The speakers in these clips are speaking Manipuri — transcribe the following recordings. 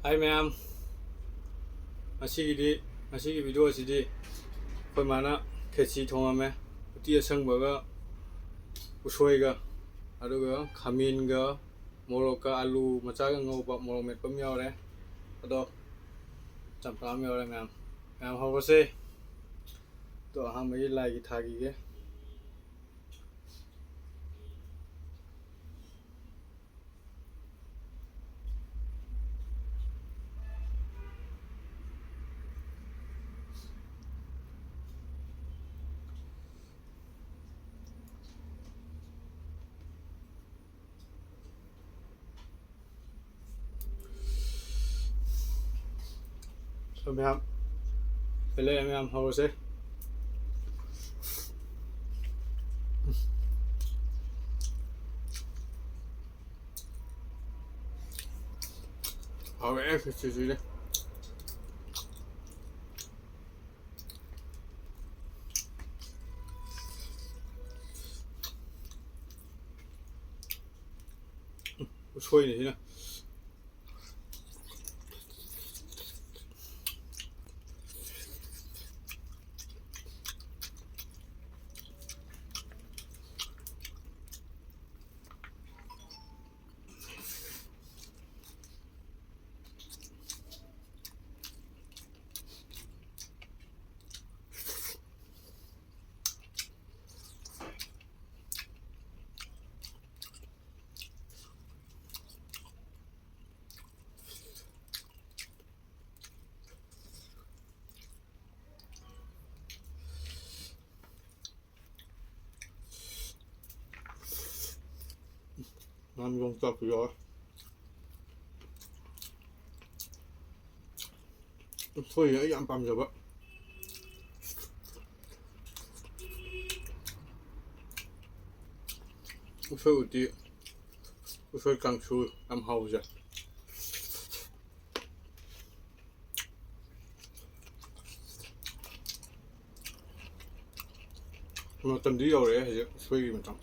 ꯍꯥꯏ ꯃꯌꯥꯝ ꯉꯁꯤꯒꯤ ꯚꯤꯗꯤꯑꯣ ꯑꯁꯤꯗꯤ ꯑꯩꯈꯣꯏ ꯃꯥꯅ ꯈꯦꯆꯤ ꯊꯣꯡꯉꯝꯃꯦ ꯎꯇꯤ ꯑꯁꯪꯕꯒ ꯎꯁꯣꯏꯒ ꯑꯗꯨꯒ ꯈꯥꯃꯦꯟꯒ ꯃꯣꯔꯣꯛꯀ ꯑꯂꯨ ꯃꯆꯥꯒ ꯉꯧꯕ ꯃꯣꯔꯣꯛ ꯃꯦꯠꯄ ꯑꯃ ꯌꯥꯎꯔꯦ ꯑꯗꯣ ꯆꯝꯄ꯭ꯔꯥ ꯑꯃ ꯌꯥꯎꯔꯦ ꯃꯌꯥꯝ ꯍꯧꯔꯁꯦ ꯑꯗꯣ ꯑꯍꯥꯟꯕꯒꯤ ꯂꯥꯏꯒꯤ ꯊꯥꯈꯤꯒꯦ ꯃꯌꯥꯝ ꯄꯦꯜꯂꯦ ꯃꯌꯥꯝ ꯍꯧꯔꯁꯦ ꯍꯧꯔꯛꯑꯦ ꯈꯦꯆꯤꯁꯤꯗꯤ ꯎꯁꯣꯏꯅꯤ ꯁꯤꯅ ꯌꯣꯡꯆꯥꯛꯁꯨ ꯌꯥꯎꯔꯦ ꯎꯁꯣꯏꯁꯦ ꯑꯩ ꯌꯥꯝ ꯄꯥꯝꯖꯕ ꯎꯁꯣꯏ ꯎꯇꯤ ꯎꯁꯣꯏ ꯀꯥꯡꯁꯨ ꯌꯥꯝ ꯍꯥꯎꯖꯦ ꯃꯇꯝꯗꯤ ꯌꯧꯔꯛꯑꯦ ꯍꯧꯖꯤꯛ ꯎꯁꯣꯏꯒꯤ ꯃꯇꯝ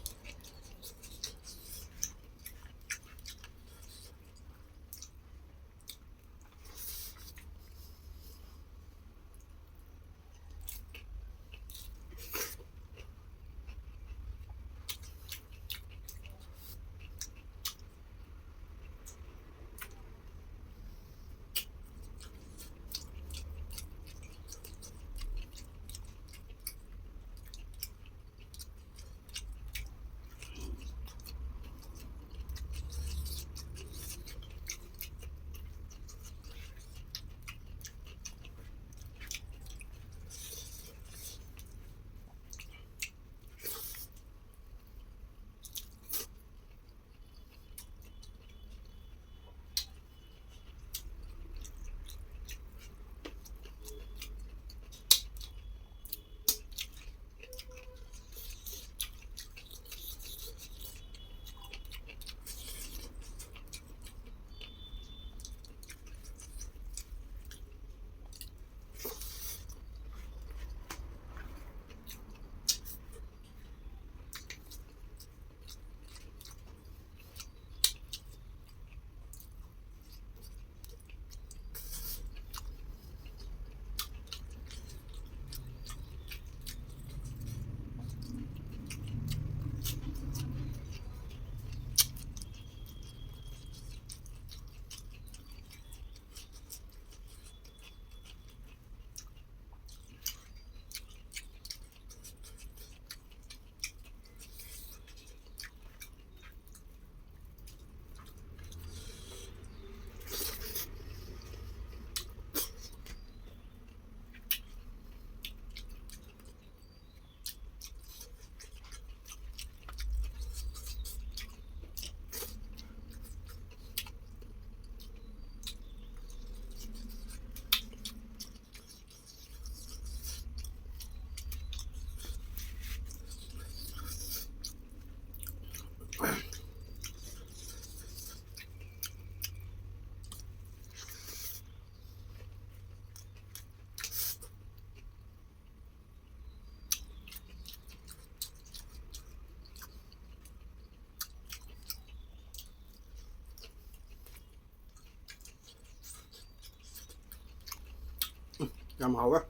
ยำเฮาวะ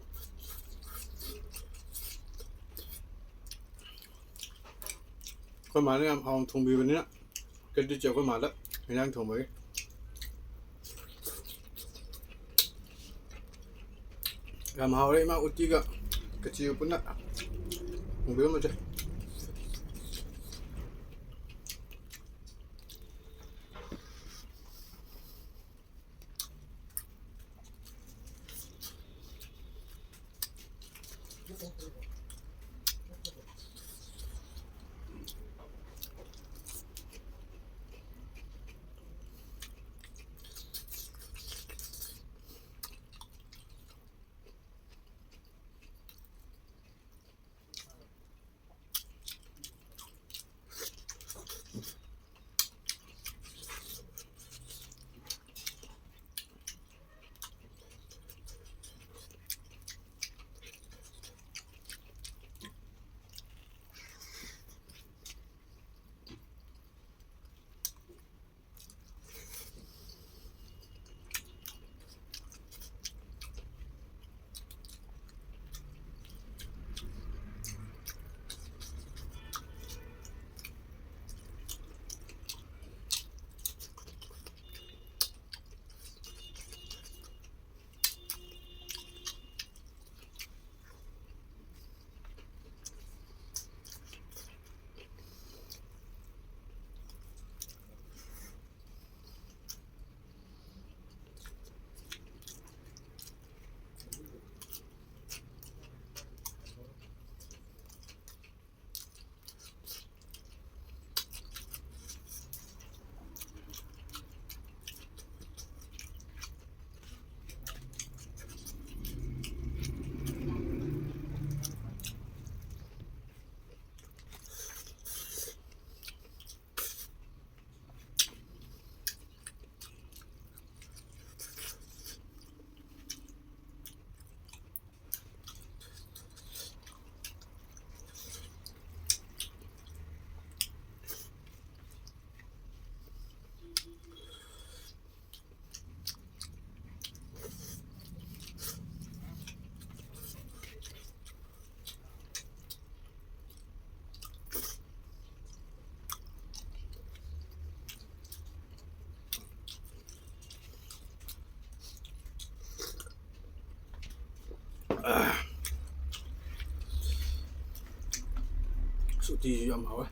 คนมาเนี่ยเอาทงบีวันนี้นะกันที่เจ้าคนมาแล้วไม่นั่งทงไปยำเฮาเลยมาอุจิกะkecil pun nak mobil macamสุดที่ยำเฮาวะ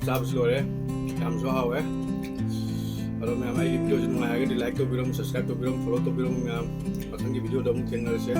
Sahabat seluruh jam soal kalau memang ini video senang lagi di like to bilang subscribe to bilang follow to bilang memang pasang di video udah mungkin harus ya